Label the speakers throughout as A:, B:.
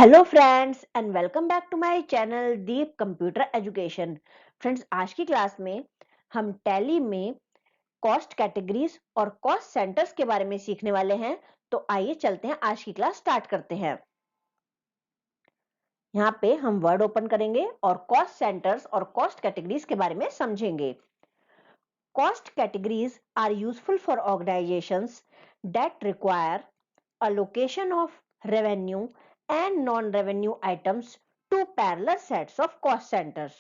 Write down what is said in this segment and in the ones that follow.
A: Hello friends and welcome back to my channel Deep computer education. Friends, आज की class में हम टैली में कॉस्ट कैटेगरीज और कॉस्ट सेंटर्स के बारे में सीखने वाले हैं। तो आइए चलते हैं, आज की क्लास स्टार्ट करते हैं। यहाँ पे हम वर्ड ओपन करेंगे और कॉस्ट सेंटर्स और कॉस्ट कैटेगरीज के बारे में समझेंगे। Cost categories are useful for organizations that require allocation of revenue and non-revenue items to parallel sets of cost centers.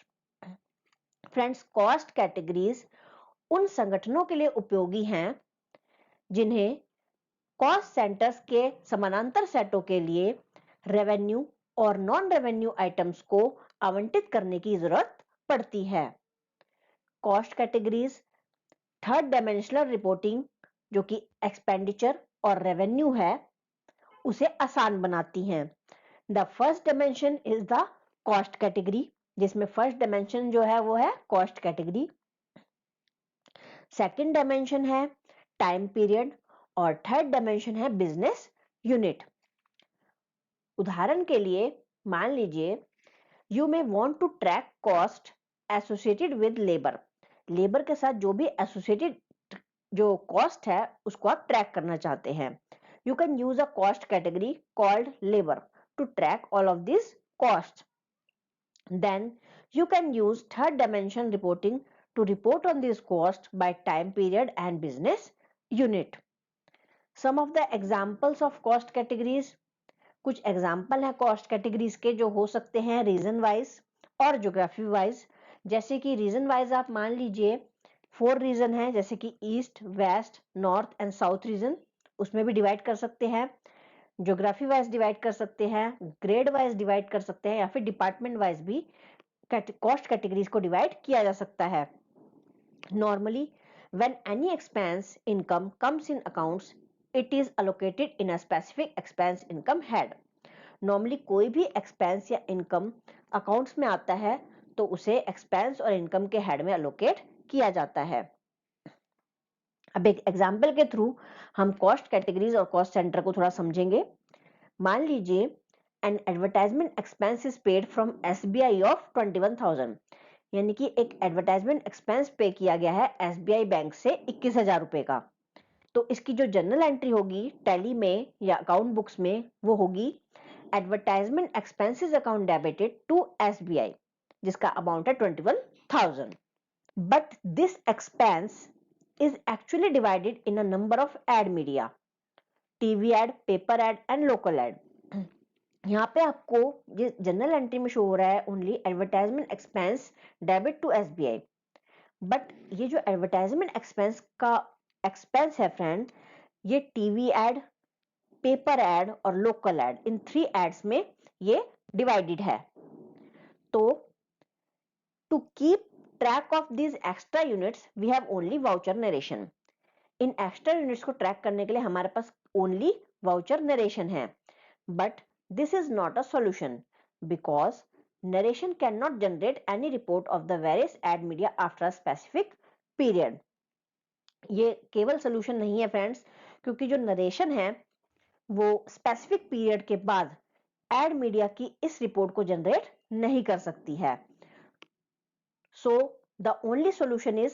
A: Friends, cost categories उन संगठनों के लिए उपयोगी हैं जिन्हें कॉस्ट सेंटर्स के समानांतर सेटों के लिए रेवेन्यू और नॉन रेवेन्यू आइटम्स को आवंटित करने की जरूरत पड़ती है। Cost categories third dimensional reporting, जो कि एक्सपेंडिचर और रेवेन्यू है, उसे आसान बनाती हैं। The first dimension is the cost category, जिसमें फर्स्ट डायमेंशन जो है वो है कॉस्ट कैटेगरी। सेकंड डायमेंशन है टाइम पीरियड और थर्ड डायमेंशन है बिजनेस यूनिट। उदाहरण के लिए मान लीजिए you may want to track cost associated with labour. Labour के साथ जो भी एसोसिएटेड जो कॉस्ट है उसको आप ट्रैक करना चाहते हैं। You can use a cost category called labour to track all of this cost. Then you can use third dimension reporting to report on this cost by time period and business unit. Some of the examples of cost categories, कुछ example है cost categories के जो हो सकते हैं region wise और geography wise. जैसे कि रीजन वाइज आप मान लीजिए 4 रीजन है, जैसे कि east, west, north and south region, उसमें भी डिवाइड कर सकते हैं। ज्योग्राफी वाइज डिवाइड कर सकते हैं, ग्रेड वाइज डिवाइड कर सकते हैं, या फिर डिपार्टमेंट वाइज भी कॉस्ट कैटेगरीज को डिवाइड किया जा सकता है। Normally when any expense income comes in accounts, it is allocated in a specific expense income head. Normally कोई भी एक्सपेंस या इनकम अकाउंट्स में आता है तो उसे एक्सपेंस और इनकम के हेड में अलोकेट किया जाता है। अब एक एग्जांपल के थ्रू हम कॉस्ट कैटेगरीज और कॉस्ट सेंटर को थोड़ा समझेंगे। मान लीजिए an advertisement expense is paid from SBI of 21,000, यानी कि एक एडवर्टाइजमेंट एक्सपेंस पे किया गया है एसबीआई बैंक से 21,000 रुपए का। तो इसकी जो जनरल एंट्री होगी टैली में या अकाउंट बुक्स में वो होगी advertisement expenses account debited to SBI, जिसका अमाउंट है 21,000। But this expense is actually divided in a number of ad media, TV ad, paper ad and local ad. यहाँ पे आपको ये जनरल एंट्री में शो हो रहा है only advertisement expense debit to SBI. But ये जो एडवर्टाइजमेंट एक्सपेंस का एक्सपेंस है फ्रेंड, ये टीवी एड, पेपर एड और लोकल एड, इन 3 एड्स में ये डिवाइडेड है। तो to keep track of these extra units we have only voucher narration. इन एक्स्ट्रा यूनिट्स को ट्रैक करने के लिए हमारे पास ओनली वाउचर नरेशन है। But this is not a solution because narration can not generate any report of the various ad media after a specific period. ये केवल सोल्यूशन नहीं है फ्रेंड्स, क्योंकि जो नरेशन है वो स्पेसिफिक पीरियड के बाद एड मीडिया की इस रिपोर्ट को जनरेट नहीं कर सकती है। So the only solution is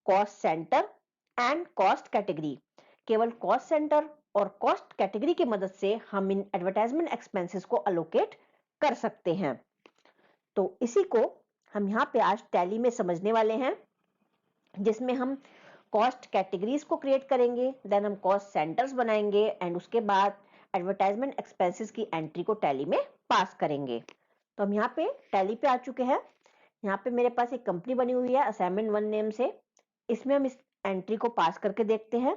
A: cost centre and cost category. केवल कॉस्ट सेंटर और कॉस्ट कैटेगरी की मदद से हम इन एडवर्टाइजमेंट एक्सपेंसेस को अलोकेट कर सकते हैं। तो इसी को हम यहाँ पे आज टैली में समझने वाले हैं, जिसमें हम कॉस्ट कैटेगरीज को क्रिएट करेंगे, देन हम कॉस्ट सेंटर्स बनाएंगे एंड उसके बाद एडवर्टाइजमेंट एक्सपेंसेस की एंट्री को टैली में पास करेंगे। तो हम यहाँ पे टैली पे आ चुके हैं। यहाँ पे मेरे पास एक कंपनी बनी हुई है असाइनमेंट 1 नेम से। इसमें हम इस एंट्री को पास करके देखते हैं।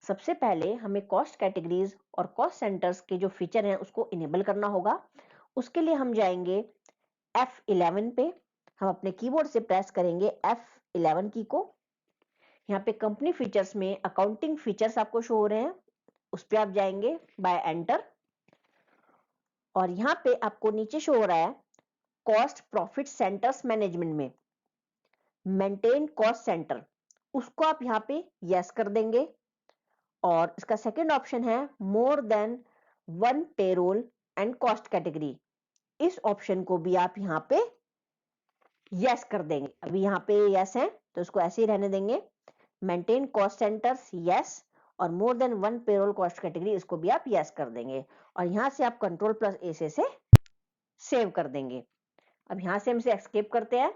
A: सबसे पहले हमें कॉस्ट कैटेगरीज और कॉस्ट सेंटर्स के जो फीचर हैं उसको इनेबल करना होगा। उसके लिए हम जाएंगे F11 पे, हम अपने कीबोर्ड से प्रेस करेंगे F11 की को। यहाँ पे कंपनी फीचर्स में अकाउंटिंग फीचर्स आपको शो हो रहे हैं, उस पर आप जाएंगे बाय एंटर। और यहाँ पे आपको नीचे शो हो रहा है कॉस्ट प्रॉफिट सेंटर्स मैनेजमेंट में मेंटेन कॉस्ट सेंटर, उसको आप यहाँ पे यस कर देंगे। और इसका सेकंड ऑप्शन है more than 1 payroll and cost category, इस ऑप्शन को भी आप यहाँ पे यस कर देंगे। अभी यहाँ पे यस है तो इसको ऐसे ही रहने देंगे। मेंटेन कॉस्ट सेंटर्स यस, और more than one payroll cost category इसको भी आप यस कर देंगे, और यहाँ से आप कंट्रोल प्लस ए से सेव कर देंगे। अब यहाँ से हम इसे एस्केप करते हैं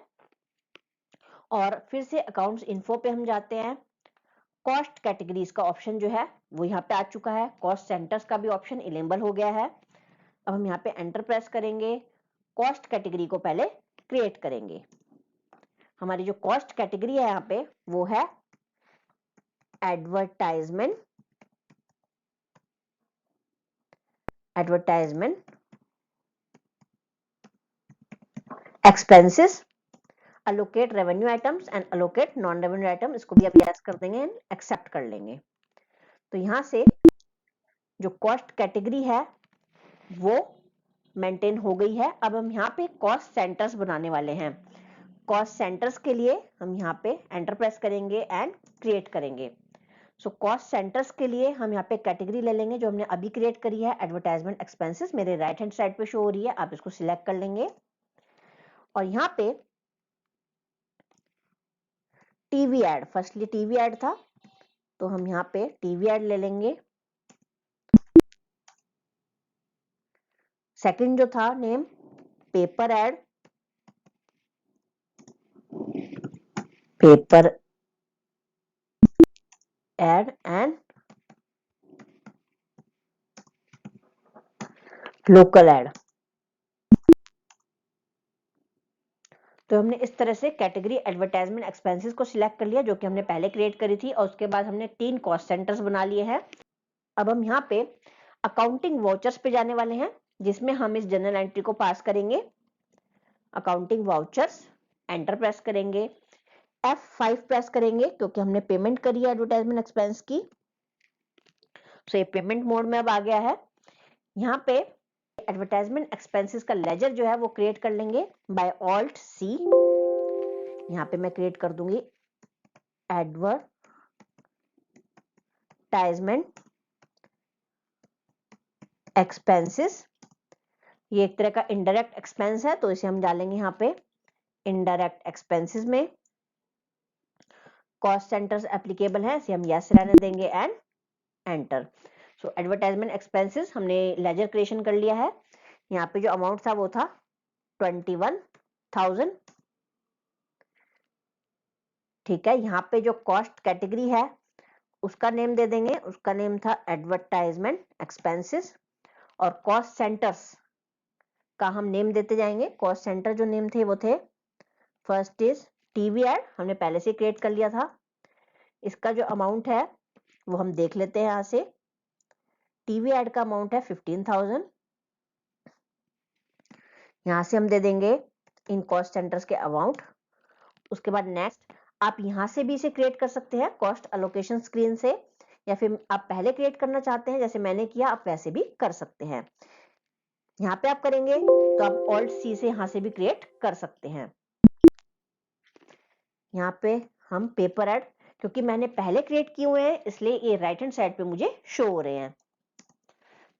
A: और फिर से अकाउंट्स इन्फो पे हम जाते हैं। कॉस्ट कैटेगरीज का ऑप्शन जो है वो यहाँ पे आ चुका है, कॉस्ट सेंटर्स का भी ऑप्शन इनेबल हो गया है। अब हम यहाँ पे एंटर प्रेस करेंगे, कॉस्ट कैटेगरी को पहले क्रिएट करेंगे। हमारी जो कॉस्ट कैटेगरी है यहाँ पे वो है advertisement expenses, allocate revenue items and allocate non revenue item, इसको भी आप यस कर देंगे एंड एक्सेप्ट कर लेंगे। तो यहाँ से जो कॉस्ट कैटेगरी है वो मेंटेन हो गई है। अब हम यहाँ पे कॉस्ट सेंटर्स बनाने वाले हैं। कॉस्ट सेंटर्स के लिए हम यहाँ पे एंटर प्रेस करेंगे एंड क्रिएट करेंगे। सो कॉस्ट सेंटर्स के लिए हम यहाँ पे कैटेगरी ले लेंगे जो हमने अभी क्रिएट करी है, एडवर्टाइजमेंट एक्सपेंसेस, मेरे राइट हैंड साइड पे शो हो रही है, आप इसको सिलेक्ट कर लेंगे। और यहाँ पे TV ad, firstly TV ad था तो हम यहाँ पे टीवी एड ले लेंगे। सेकंड जो था name paper ad and local ad. तो हमने इस तरह से कैटेगरी एडवर्टाइजमेंट एक्सपेंसेस को सिलेक्ट कर लिया जो कि हमने पहले क्रिएट करी थी, और उसके बाद हमने 3 कॉस्ट सेंटर्स बना लिए हैं। अब हम यहाँ पे अकाउंटिंग वाउचर्स पे जाने वाले हैं जिसमें हम इस जनरल एंट्री को पास करेंगे। अकाउंटिंग वाउचर्स, एंटर प्रेस करेंगे, F5 प्रेस करेंगे क्योंकि हमने पेमेंट करी है एडवर्टाइजमेंट एक्सपेंस की। तो ये पेमेंट मोड में अब आ गया है। यहाँ पे एडवर्टाइजमेंट एक्सपेंसेस का लेजर जो है वो क्रिएट कर लेंगे बाय ऑल्ट सी। यहाँ पे मैं क्रिएट कर दूंगी एडवर्टाइजमेंट एक्सपेंसेस। ये एक तरह का इनडायरेक्ट एक्सपेंस है तो इसे हम डालेंगे यहाँ पे इनडायरेक्ट एक्सपेंसेस में। कॉस्ट सेंटर्स एप्लीकेबल है, इसे हम यस रहने देंगे and enter. So advertisement expenses हमने लेजर क्रिएशन कर लिया है। यहाँ पे जो अमाउंट था वो था 21,000। ठीक है, यहाँ पे जो कॉस्ट कैटेगरी है उसका नेम दे देंगे, उसका नेम था एडवर्टाइजमेंट एक्सपेंसेस, और कॉस्ट सेंटर्स का हम नेम देते जाएंगे। कॉस्ट सेंटर जो नेम थे वो थे, फर्स्ट इज टीवी एड, हमने पहले से क्रिएट कर लिया था। इसका जो अमाउंट है वो हम देख लेते हैं यहाँ से। टीवी एड का अमाउंट है 15,000। यहाँ से हम दे देंगे इन कॉस्ट सेंटर्स के अमाउंट। उसके बाद नेक्स्ट, आप यहाँ से भी इसे क्रिएट कर सकते हैं कॉस्ट अलोकेशन स्क्रीन से, या फिर आप पहले क्रिएट करना चाहते हैं जैसे मैंने किया आप वैसे भी कर सकते हैं। यहाँ पे आप करेंगे तो आप ऑल्ट सी से यहाँ से भी क्रिएट कर सकते हैं। यहाँ पे हम पेपर एड, क्योंकि मैंने पहले क्रिएट किए हुए हैं इसलिए ये राइट हैंड साइड पे मुझे शो हो रहे हैं।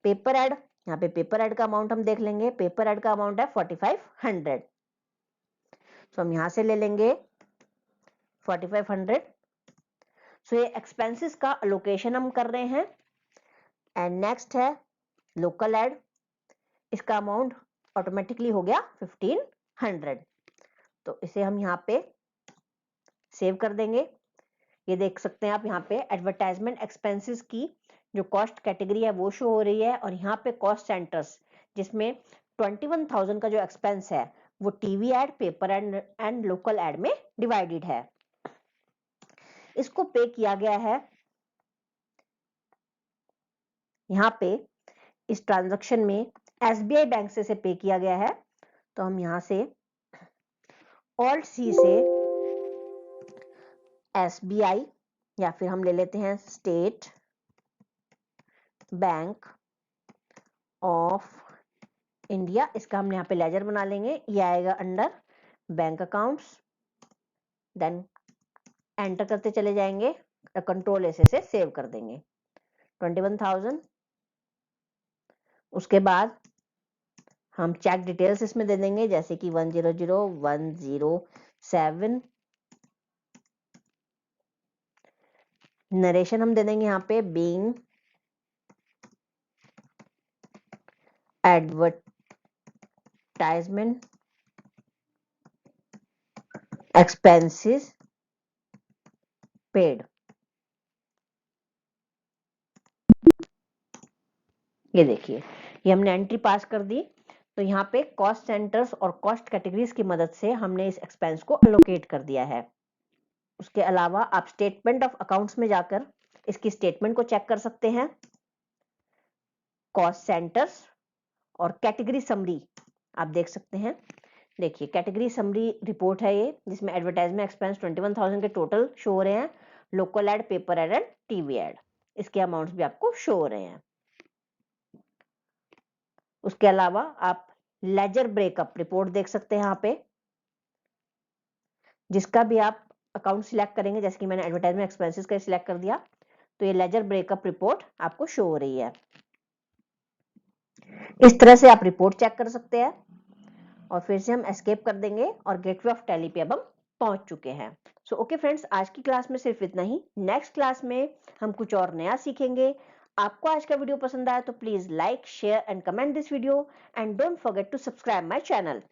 A: पेपर एड, यहाँ पे पेपर एड का अमाउंट हम देख लेंगे। पेपर एड का अमाउंट है 4500, तो हम यहाँ से ले लेंगे 4500। सो ये एक्सपेंसेस का अलोकेशन हम कर रहे हैं। एंड नेक्स्ट है लोकल एड, इसका अमाउंट ऑटोमेटिकली हो गया 1500, तो इसे हम यहाँ पे सेव कर देंगे। ये देख सकते हैं आप यहाँ पे एडवर्टाइजमेंट एक्सपेंसेस की जो कॉस्ट कैटेगरी है वो शो हो रही है, और यहाँ पे कॉस्ट सेंटर्स जिसमें 21,000 का जो एक्सपेंस है वो TV ad, paper ad and local ad में डिवाइडेड है। इसको पे किया गया है यहाँ पे इस ट्रांजैक्शन में एसबीआई बैंक से पे किया गया है। तो हम यहाँ से ऑल्ट सी से एसबीआई, या फिर हम ले लेते हैं स्टेट बैंक ऑफ इंडिया, इसका हम यहाँ पे लेजर बना लेंगे। ये आएगा under bank accounts, then enter करते चले जाएंगे, कंट्रोल ऐसे से सेव कर देंगे 21,000। उसके बाद हम चेक डिटेल्स इसमें दे देंगे, जैसे कि 100, 107। नरेशन हम दे देंगे यहाँ पे बीइंग एडवर्टाइजमेंट एक्सपेंसेस पेड। ये देखिए, ये हमने एंट्री पास कर दी। तो यहाँ पे कॉस्ट सेंटर्स और कॉस्ट कैटेगरीज की मदद से हमने इस एक्सपेंस को अलोकेट कर दिया है। उसके अलावा आप स्टेटमेंट ऑफ अकाउंट्स में जाकर इसकी स्टेटमेंट को चेक कर सकते हैं। कॉस्ट सेंटर्स और कैटेगरी समरी आप देख सकते हैं। देखिए, कैटेगरी समरी रिपोर्ट है ये, जिसमें एडवर्टाइजमेंट एक्सपेंस 21,000 के टोटल शो हो रहे हैं। Local ad, paper ad and TV ad, इसके अमाउंट्स भी आपको शो हो रहे हैं। उसके अलावा आप लेजर ब्रेकअप रिपोर्ट देख सकते हैं यहाँ पे, जिसका भी आप अकाउंट सिलेक्ट करेंगे, जैसे कि मैंने एडवर्टाइजमेंट एक्सपेंसेस का सिलेक्ट कर दिया, तो ये लेजर ब्रेकअप रिपोर्ट आपको शो हो रही है। इस तरह से आप रिपोर्ट चेक कर सकते हैं। और फिर से हम एस्केप कर देंगे और गेटवे ऑफ टैली पे अब हम पहुंच चुके हैं। सो ओके फ्रेंड्स, आज की क्लास में सिर्फ इतना ही। नेक्स्ट क्लास में हम कुछ और नया सीखेंगे। आपको आज का वीडियो पसंद आया तो please like, share and comment this video and don't forget to subscribe my channel.